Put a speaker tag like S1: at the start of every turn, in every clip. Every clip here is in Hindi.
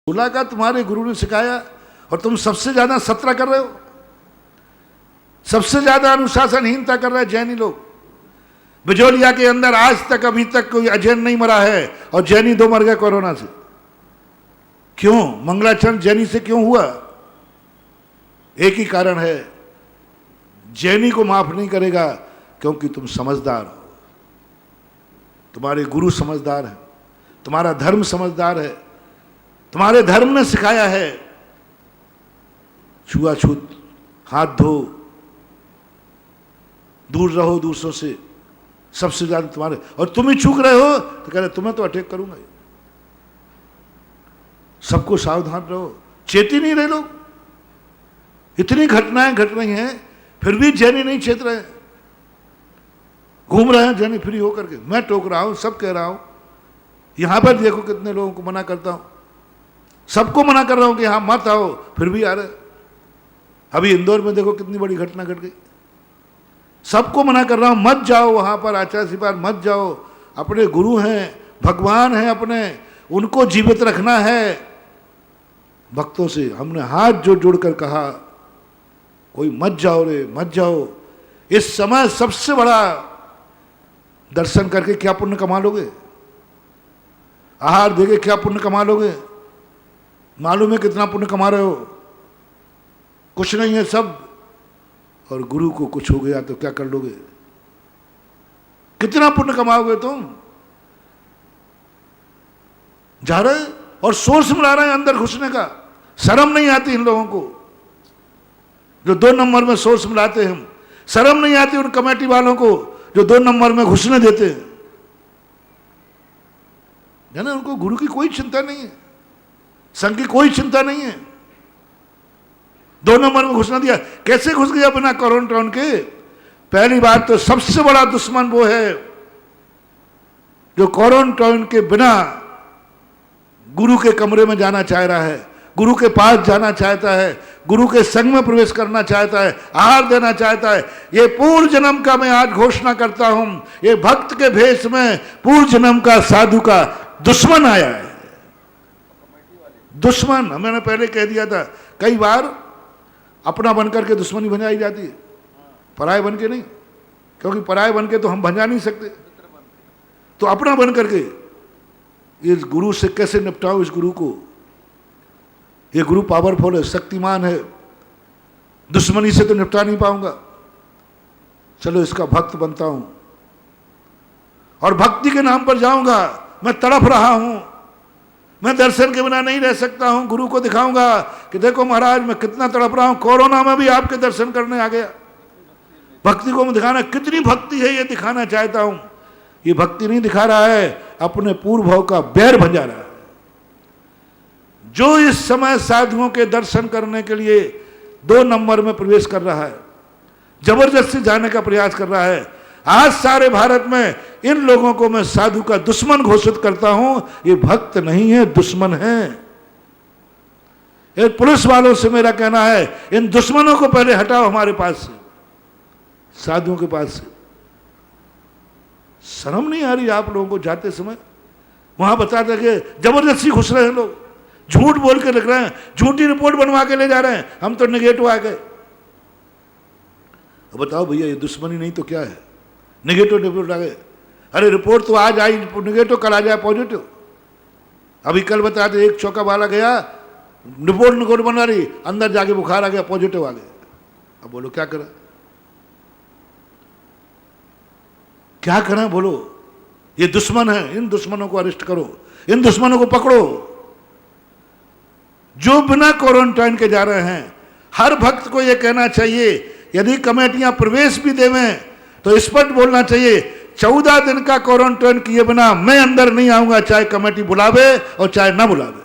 S1: 16 का तुम्हारे गुरु ने सिखाया और तुम सबसे ज्यादा 17 कर रहे हो। सबसे ज्यादा अनुशासनहीनता कर रहे हैं जैनी लोग। बिजोलिया के अंदर आज तक अभी तक कोई अजैन नहीं मरा है और जैनी 2 मर गए कोरोना से। क्यों? मंगलाचरण जैनी से क्यों हुआ? एक ही कारण है, जैनी को माफ नहीं करेगा क्योंकि तुम समझदार हो, तुम्हारे गुरु समझदार है, तुम्हारा धर्म समझदार है, तुम्हारे धर्म ने सिखाया है छुआछूत, हाथ धो, दूर रहो दूसरों से, सबसे ज्यादा तुम्हारे, और तुम ही चूक रहे हो तो कह रहे तुम्हें तो अटैक करूंगा। सबको सावधान रहो, चेत ही नहीं रहे लोग। इतनी घटनाएं घट रही हैं फिर भी जैनी नहीं चेत रहे, घूम रहे हैं जैनी फ्री होकर के। मैं टोक रहा हूं, सब कह रहा हूं, यहां पर देखो कितने लोगों को मना करता हूं, सबको मना कर रहा हूं कि यहां मत आओ, फिर भी आ रहे। अभी इंदौर में देखो कितनी बड़ी घटना घट गई। सबको मना कर रहा हूं मत जाओ वहां पर, आचार्य शिपार मत जाओ, अपने गुरु हैं, भगवान हैं अपने, उनको जीवित रखना है। भक्तों से हमने हाथ जोड़कर कहा कोई मत जाओ रे, मत जाओ। इस समय सबसे बड़ा दर्शन करके क्या पुण्य कमा लोगे? आहार देके क्या पुण्य कमा लोगे? मालूम है कितना पुण्य कमा रहे हो? कुछ नहीं है सब। और गुरु को कुछ हो गया तो क्या कर लोगे? कितना पुण्य कमाओगे तुम? जा रहे और सोर्स मिला रहे हैं अंदर घुसने का। शर्म नहीं आती इन लोगों को जो 2 नंबर में सोर्स मिलाते हैं। शर्म नहीं आती उन कमेटी वालों को जो 2 नंबर में घुसने देते हैं। है ना, उनको गुरु की कोई चिंता नहीं है, संघ की कोई चिंता नहीं है। 2 नंबर में घुसना दिया, कैसे घुस गया बिना क्वारंटाइन के? पहली बात तो सबसे बड़ा दुश्मन वो है जो क्वारंटाइन के बिना गुरु के कमरे में जाना चाह रहा है, गुरु के पास जाना चाहता है, गुरु के संग में प्रवेश करना चाहता है, आहार देना चाहता है। ये पूर्व जन्म का मैं आज घोषणा करता हूं, ये भक्त के भेष में पूर्व जन्म का साधु का दुश्मन आया है। दुश्मन, मैंने पहले कह दिया था, कई बार अपना बनकर के दुश्मनी भंजाई जाती है, पराये बन के नहीं, क्योंकि पराये बन के तो हम भंजा नहीं सकते। तो अपना बन करके इस गुरु से कैसे निपटाओ? इस गुरु को, ये गुरु पावरफुल है, शक्तिमान है, दुश्मनी से तो निपटा नहीं पाऊंगा। चलो इसका भक्त बनता हूं और भक्ति के नाम पर जाऊंगा। मैं तड़प रहा हूं, मैं दर्शन के बिना नहीं रह सकता हूं। गुरु को दिखाऊंगा कि देखो महाराज मैं कितना तड़प रहा हूं, कोरोना में भी आपके दर्शन करने आ गया। भक्ति को मैं दिखाना, कितनी भक्ति है ये दिखाना चाहता हूं। ये भक्ति नहीं दिखा रहा है, अपने पूर्व भाव का बैर भंजा रहा है। जो इस समय साधुओं के दर्शन करने के लिए 2 नंबर में प्रवेश कर रहा है, जबरदस्ती जाने का प्रयास कर रहा है, आज सारे भारत में इन लोगों को मैं साधु का दुश्मन घोषित करता हूं। ये भक्त नहीं है, दुश्मन है। ये पुलिस वालों से मेरा कहना है, इन दुश्मनों को पहले हटाओ हमारे पास से, साधुओं के पास से। शर्म नहीं आ रही आप लोगों को? जाते समय वहां बताते कि जबरदस्ती घुस रहे हैं लोग, झूठ बोल के लिख रहे हैं, झूठी रिपोर्ट बनवा के ले जा रहे हैं, हम तो नेगेटिव आ गए। बताओ भैया, ये दुश्मनी नहीं तो क्या है? नेगेटिव रिपोर्ट आ गए। अरे रिपोर्ट तो आज आई नेगेटिव, कल आ जाए पॉजिटिव। अभी कल बताते एक चौका वाला गया, रिपोर्ट नेगेटिव बना रही, अंदर जाके बुखार आ गया, पॉजिटिव आ गया। अब बोलो क्या करें? क्या करें बोलो? ये दुश्मन है, इन दुश्मनों को अरेस्ट करो, इन दुश्मनों को पकड़ो जो बिना क्वारंटाइन के जा रहे हैं। हर भक्त को यह कहना चाहिए, यदि कमेटियां प्रवेश भी देवें तो स्पष्ट बोलना चाहिए 14 दिन का क्वारंटाइन किए बिना मैं अंदर नहीं आऊंगा, चाहे कमेटी बुलावे और चाहे ना बुलावे।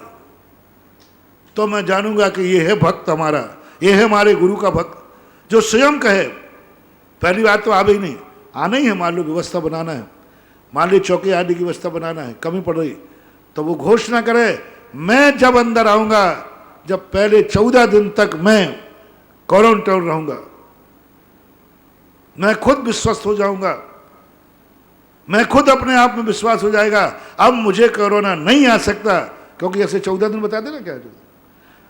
S1: तो मैं जानूंगा कि ये है भक्त हमारा, ये है हमारे गुरु का भक्त जो स्वयं कहे। पहली बात तो आ गई नहीं, आना ही है, मान लो व्यवस्था बनाना है, मान ली चौकी आदि की व्यवस्था बनाना है, कमी पड़ रही, तो वो घोषणा करे मैं जब अंदर आऊंगा, जब पहले 14 दिन तक मैं क्वारंटाइन रहूंगा, मैं खुद विश्वस्त हो जाऊंगा, मैं खुद अपने आप में विश्वास हो जाएगा, अब मुझे कोरोना नहीं आ सकता। क्योंकि ऐसे 14 दिन बता देना क्या है।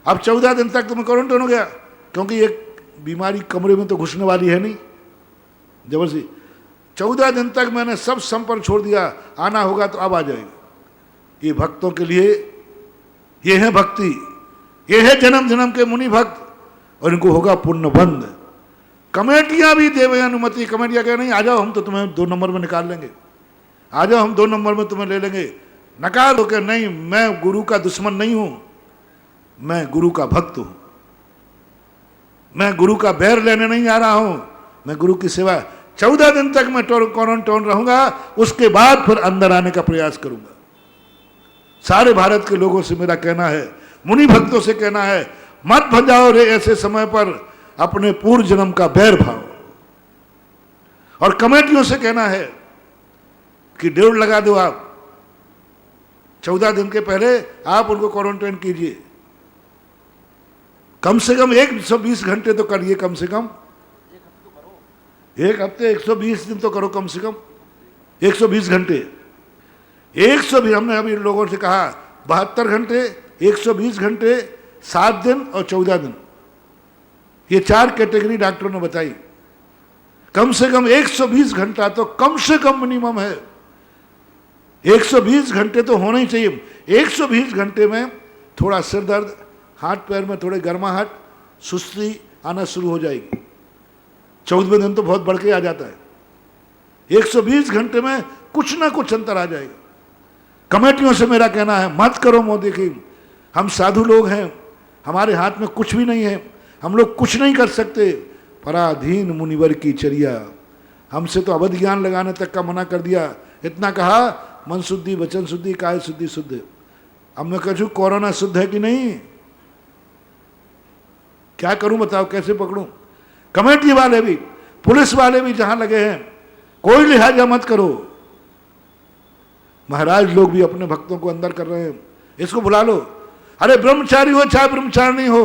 S1: अब 14 दिन तक तुम्हें क्वारंटाइन हो गया, क्योंकि ये बीमारी कमरे में तो घुसने वाली है नहीं जबरदस्ती। 14 दिन तक मैंने सब संपर्क छोड़ दिया, आना होगा तो अब आ जाएगी। ये भक्तों के लिए ये है भक्ति, ये है जन्म जन्म के मुनि भक्त, और इनको होगा पुण्य बंद। कमेटियां भी देवे अनुमति, कमेटियां कह नहीं आ जाओ हम तो तुम्हें 2 नंबर में निकाल लेंगे, आ जाओ हम 2 नंबर में तुम्हें ले लेंगे। नकार दो कि नहीं, मैं गुरु का दुश्मन नहीं हूं, मैं गुरु का भक्त हूं, मैं गुरु का बैर लेने नहीं आ रहा हूं, मैं गुरु की सेवा। 14 दिन तक मैं क्वारंटाइन रहूंगा, उसके बाद फिर अंदर आने का प्रयास करूंगा। सारे भारत के लोगों से मेरा कहना है, मुनि भक्तों से कहना है, मत भजाओ रे ऐसे समय पर अपने पूर्व जन्म का बैर भाव। और कमेटियों से कहना है कि डेढ़ लगा दो आप, 14 दिन के पहले आप उनको क्वारंटाइन कीजिए, कम से कम 120 घंटे तो करिए, कम से कम 1 हफ्ते 120 दिन तो करो, कम से कम 120 घंटे। 120 हमने अभी लोगों से कहा 72 घंटे, 120 घंटे, 7 दिन और 14 दिन, ये 4 कैटेगरी डॉक्टरों ने बताई। कम से कम 120 घंटा तो कम से कम मिनिमम है, 120 घंटे तो होना ही चाहिए। 120 घंटे में थोड़ा सिर दर्द, हाथ पैर में थोड़े गर्माहट, सुस्ती आना शुरू हो जाएगी। 14वें दिन तो बहुत बढ़ के आ जाता है। 120 घंटे में कुछ ना कुछ अंतर आ जाएगा। कमेटियों से मेरा कहना है, मत करो मोदी की, हम साधु लोग हैं, हमारे हाथ में कुछ भी नहीं है, हम लोग कुछ नहीं कर सकते। पराधीन मुनिवर की चर्या, हमसे तो अवध ज्ञान लगाने तक का मना कर दिया। इतना कहा मन शुद्धि, वचन शुद्धि, काय शुद्धि शुद्ध। अब मैं कहूँ कोरोना शुद्ध है कि नहीं, क्या करूं बताओ, कैसे पकड़ूं। कमेटी वाले भी, पुलिस वाले भी जहां लगे हैं, कोई लिहाजा मत करो। महाराज लोग भी अपने भक्तों को अंदर कर रहे हैं, इसको बुला लो। अरे ब्रह्मचारी हो चाहे ब्रह्मचारिणी हो,